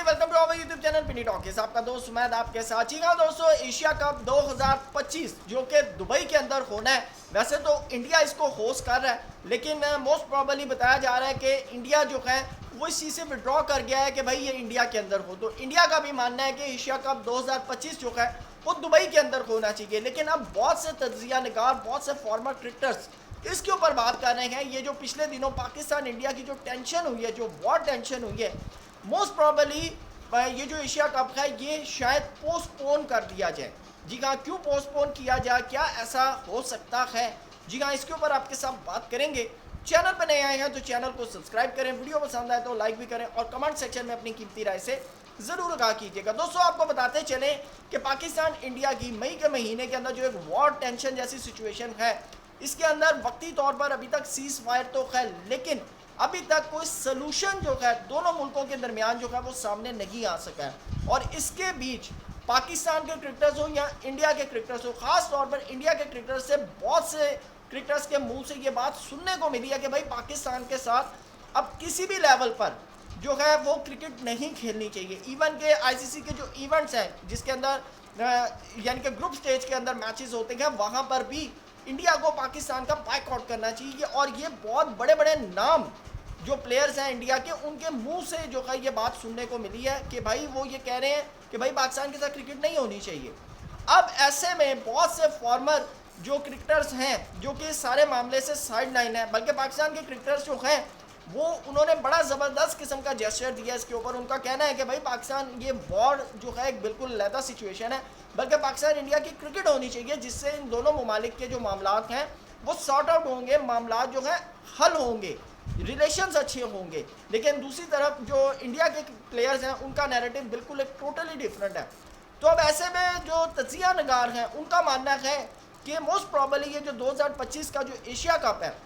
Welcome to our YouTube channel Pinni Talkies. आपका दोस्त सुमैद आपके साथ। जी हाँ दोस्तों, एशिया कप 2025 जो कि दुबई के अंदर होना है। वैसे तो इंडिया इसको होस्ट कर रहा है, लेकिन मोस्ट प्रोबेबली बताया जा रहा है कि इंडिया जो है वो इस चीज़ से विड्रॉ कर गया है कि भाई ये इंडिया के अंदर हो। तो इंडिया का भी मानना है कि एशिया कप 2025 जो है वो दुबई के अंदर होना चाहिए। लेकिन अब बहुत से तज्जिया निगार, बहुत से फॉर्मर क्रिकेटर्स इसके ऊपर बात कर रहे हैं। ये जो पिछले दिनों पाकिस्तान इंडिया की जो टेंशन हुई है, जो वॉर टेंशन हुई है, मोस्ट प्रॉबली ये जो एशिया कप है ये शायद पोस्टपोन कर दिया जाए। जी हाँ, क्यों पोस्टपोन किया जाए, क्या ऐसा हो सकता है? जी हाँ, इसके ऊपर आपके साथ बात करेंगे। चैनल पर नए आए हैं तो चैनल को सब्सक्राइब करें, वीडियो पसंद आए तो लाइक भी करें और कमेंट सेक्शन में अपनी कीमती राय से ज़रूर आगाह कीजिएगा। दोस्तों, आपको बताते चलें कि पाकिस्तान इंडिया की मई के महीने के अंदर जो एक वॉर टेंशन जैसी सिचुएशन है, इसके अंदर वक्ती तौर पर अभी तक सीज फायर तो है, लेकिन अभी तक कोई सलूशन जो है दोनों मुल्कों के दरमियान जो है वो सामने नहीं आ सका है। और इसके बीच पाकिस्तान के क्रिकेटर्स हो या इंडिया के क्रिकेटर्स हो, ख़ास तौर पर इंडिया के क्रिकेटर्स से बहुत से क्रिकेटर्स के मुंह से ये बात सुनने को मिली है कि भाई पाकिस्तान के साथ अब किसी भी लेवल पर जो है वो क्रिकेट नहीं खेलनी चाहिए। इवन के आईसीसी के जो इवेंट्स हैं जिसके अंदर यानी कि ग्रुप स्टेज के अंदर मैचेस होते हैं, वहाँ पर भी इंडिया को पाकिस्तान का बायकॉट करना चाहिए। और ये बहुत बड़े बड़े नाम जो प्लेयर्स हैं इंडिया के, उनके मुंह से जो है ये बात सुनने को मिली है कि भाई वो ये कह रहे हैं कि भाई पाकिस्तान के साथ क्रिकेट नहीं होनी चाहिए। अब ऐसे में बहुत से फॉर्मर जो क्रिकेटर्स हैं जो कि सारे मामले से साइड लाइन है, बल्कि पाकिस्तान के क्रिकेटर्स जो हैं वो उन्होंने बड़ा ज़बरदस्त किस्म का जेस्चर दिया इसके ऊपर। उनका कहना है कि भाई पाकिस्तान ये वॉर जो है एक बिल्कुल अलग सिचुएशन है, बल्कि पाकिस्तान इंडिया की क्रिकेट होनी चाहिए जिससे इन दोनों ममालिक के जो मामलात हैं वो सॉर्ट आउट होंगे, मामलात जो हैं हल होंगे, रिलेशंस अच्छे होंगे। लेकिन दूसरी तरफ जो इंडिया के प्लेयर्स हैं उनका नैरेटिव बिल्कुल एक टोटली डिफरेंट है। तो अब ऐसे में जो तजिया नगार हैं उनका मानना है कि मोस्ट प्रॉबली ये जो 2025 का जो एशिया कप है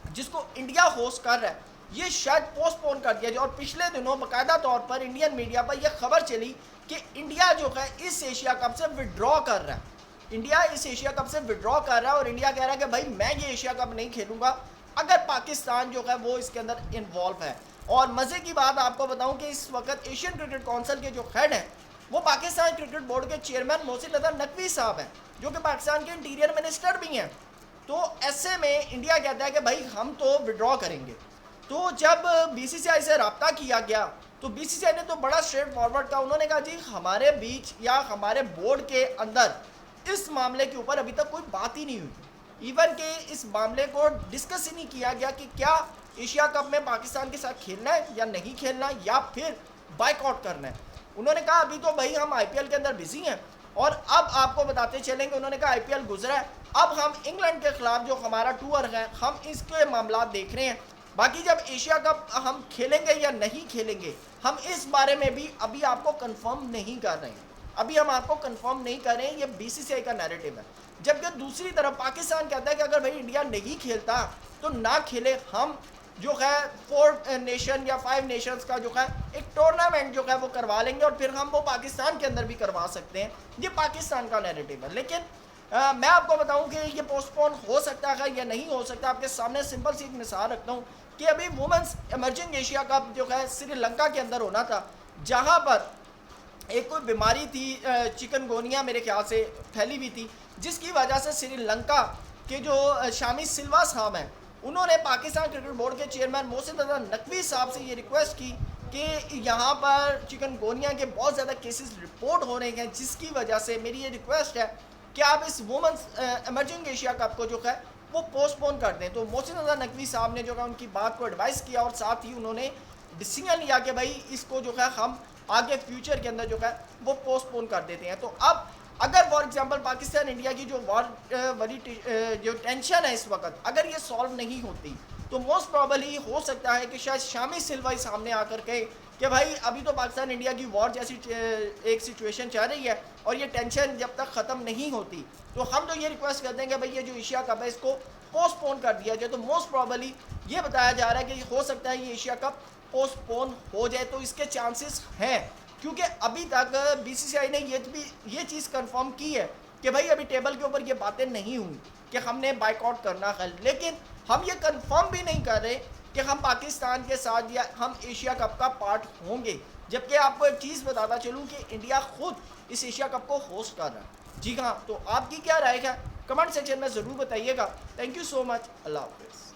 जिसको इंडिया होस्ट कर रहा है, ये शायद पोस्टपोन कर दिया जाए। और पिछले दिनों बाकायदा तौर पर इंडियन मीडिया पर यह खबर चली कि इंडिया जो है इस एशिया कप से विड्रॉ कर रहा है। इंडिया इस एशिया कप से विड्रॉ कर रहा है और इंडिया कह रहा है कि भाई मैं ये एशिया कप नहीं खेलूंगा अगर पाकिस्तान जो है वो इसके अंदर इन्वॉल्व है। और मज़े की बात आपको बताऊं कि इस वक्त एशियन क्रिकेट काउंसिल के जो हेड हैं वो पाकिस्तान क्रिकेट बोर्ड के चेयरमैन मोहसिन अजहर नकवी साहब हैं, जो कि पाकिस्तान के इंटीरियर मिनिस्टर भी हैं। तो ऐसे में इंडिया कहता है कि भाई हम तो विड्रॉ करेंगे। तो जब बीसीसीआई से रब्ता किया गया तो बीसीसीआई ने तो बड़ा स्ट्रेट फॉरवर्ड का, उन्होंने कहा जी हमारे बीच या हमारे बोर्ड के अंदर इस मामले के ऊपर अभी तक कोई बात ही नहीं हुई। इवन के इस मामले को डिस्कस ही नहीं किया गया कि क्या एशिया कप में पाकिस्तान के साथ खेलना है या नहीं खेलना या फिर बाइकआउट करना है। उन्होंने कहा अभी तो भाई हम आईपीएल के अंदर बिजी हैं और अब आपको बताते चलेंगे, उन्होंने कहा आईपीएल गुजरा है, अब हम इंग्लैंड के खिलाफ जो हमारा टूर है हम इसके मामला देख रहे हैं। बाकी जब एशिया कप हम खेलेंगे या नहीं खेलेंगे हम इस बारे में भी अभी आपको कंफर्म नहीं कर रहे हैं, अभी हम आपको कंफर्म नहीं कर रहे हैं। ये बीसीसीआई का नैरेटिव है। जबकि दूसरी तरफ पाकिस्तान कहता है कि अगर भाई इंडिया नहीं खेलता तो ना खेले, हम जो है 4 नेशन या 5 नेशंस का जो है एक टूर्नामेंट जो है वो करवा लेंगे और फिर हम वो पाकिस्तान के अंदर भी करवा सकते हैं। ये पाकिस्तान का नैरेटिव है। लेकिन मैं आपको बताऊं कि ये पोस्टपोन हो सकता है या नहीं हो सकता। आपके सामने सिंपल सी एक मिसाल रखता हूं कि अभी वुमेंस इमर्जिंग एशिया कप जो है श्रीलंका के अंदर होना था, जहां पर एक कोई बीमारी थी, चिकनगोनिया मेरे ख्याल से फैली हुई थी, जिसकी वजह से श्रीलंका के जो शामी सिल्वा साहब हैं उन्होंने पाकिस्तान क्रिकेट बोर्ड के चेयरमैन मोहसिन अजहर नकवी साहब से ये रिक्वेस्ट की कि यहाँ पर चिकनगोनिया के बहुत ज़्यादा केसेस रिपोर्ट हो रहे हैं, जिसकी वजह से मेरी ये रिक्वेस्ट है कि आप इस वुमेंस इमर्जिंग एशिया कप को जो है वो पोस्टपोन कर दें। तो मोहसिन अजहर नकवी साहब ने जो है उनकी बात को एडवाइस किया और साथ ही उन्होंने डिसीजन लिया कि भाई इसको जो है हम आगे फ्यूचर के अंदर जो है वो पोस्टपोन कर देते हैं। तो अब अगर फॉर एग्जांपल पाकिस्तान इंडिया की जो वॉर वाली जो टेंशन है इस वक्त अगर ये सॉल्व नहीं होती तो मोस्ट प्रॉबली हो सकता है कि शायद शामी सिल्वा सामने आकर कहे कि भाई अभी तो पाकिस्तान इंडिया की वॉर जैसी एक सिचुएशन चल रही है और ये टेंशन जब तक ख़त्म नहीं होती तो हम तो ये रिक्वेस्ट करते हैं कि भाई ये जो एशिया कप है इसको पोस्टपोन कर दिया जाए। तो मोस्ट प्रॉबली ये बताया जा रहा है कि हो सकता है ये एशिया कप पोस्टपोन हो जाए। तो इसके चांसेस हैं क्योंकि अभी तक बीसीसीआई ने ये चीज़ कंफर्म की है कि भाई अभी टेबल के ऊपर ये बातें नहीं हुई कि हमने बाइकआउट करना है, लेकिन हम ये कंफर्म भी नहीं कर रहे कि हम पाकिस्तान के साथ या हम एशिया कप का पार्ट होंगे, जबकि आपको एक चीज़ बताता चलूँ कि इंडिया खुद इस एशिया कप को होस्ट कर रहा है। जी हाँ, तो आपकी क्या राय है कमेंट सेक्शन में ज़रूर बताइएगा। Thank you so much. अल्लाह हाफिज़।